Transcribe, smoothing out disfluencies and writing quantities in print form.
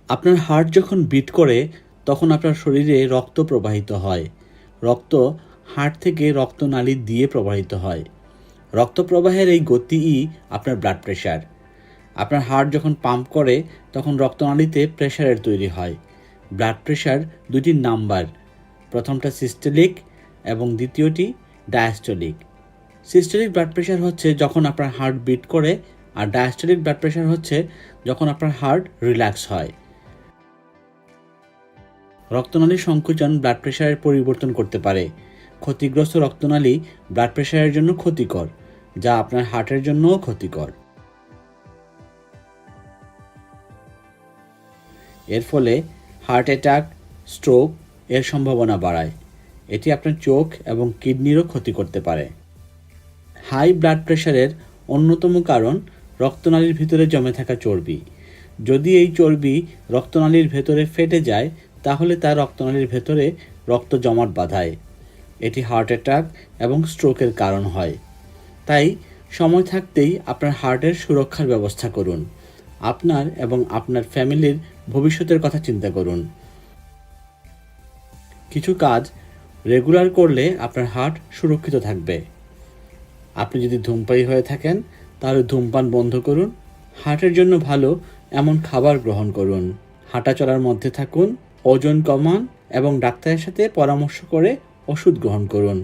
আপনার হার্ট যখন বিট করে তখন আপনার শরীরে রক্ত প্রবাহিত হয়। রক্ত হার্ট থেকে রক্তনালী দিয়ে প্রবাহিত হয়। রক্ত প্রবাহের এই গতিই আপনার ব্লাড প্রেশার। আপনার হার্ট যখন পাম্প করে তখন রক্তনালীতে প্রেশারের তৈরি হয়। ব্লাড প্রেশার দুটি নাম্বার, প্রথমটা সিস্টোলিক এবং দ্বিতীয়টি ডায়াস্টোলিক। সিস্টোলিক ব্লাড প্রেশার হচ্ছে যখন আপনার হার্ট বিট করে, আর ডায়াস্টোলিক ব্লাড প্রেশার হচ্ছে যখন আপনার হার্ট রিল্যাক্স হয়। রক্তনালীর সংকোচন ব্লাড প্রেশারের পরিবর্তন করতে পারে। ক্ষতিগ্রস্ত রক্তনালী ব্লাড প্রেশারের জন্য ক্ষতিকর, যা আপনার হার্টের জন্যও ক্ষতিকর। এর ফলে হার্ট অ্যাটাক, স্ট্রোক এর সম্ভাবনা বাড়ায়। এটি আপনার চোখ এবং কিডনিরও ক্ষতি করতে পারে। হাই ব্লাড প্রেশারের অন্যতম কারণ রক্তনালীর ভিতরে জমে থাকা চর্বি। যদি এই চর্বি রক্তনালীর ভেতরে ফেটে যায় তাহলে তা রক্তনালীর ভেতরে রক্ত জমাট বাঁধায়। এটি হার্ট অ্যাটাক এবং স্ট্রোকের কারণ হয়। তাই সময় থাকতেই আপনার হার্টের সুরক্ষার ব্যবস্থা করুন। আপনার এবং আপনার ফ্যামিলির ভবিষ্যতের কথা চিন্তা করুন। কিছু কাজ রেগুলার করলে আপনার হার্ট সুরক্ষিত থাকবে। আপনি যদি ধূমপায়ী হয়ে থাকেন তাহলে ধূমপান বন্ধ করুন। হার্টের জন্য ভালো এমন খাবার গ্রহণ করুন। হাঁটা চলার মধ্যে থাকুন, ওজন কমান এবং ডাক্তারের সাথে পরামর্শ করে ওষুধ গ্রহণ করুন।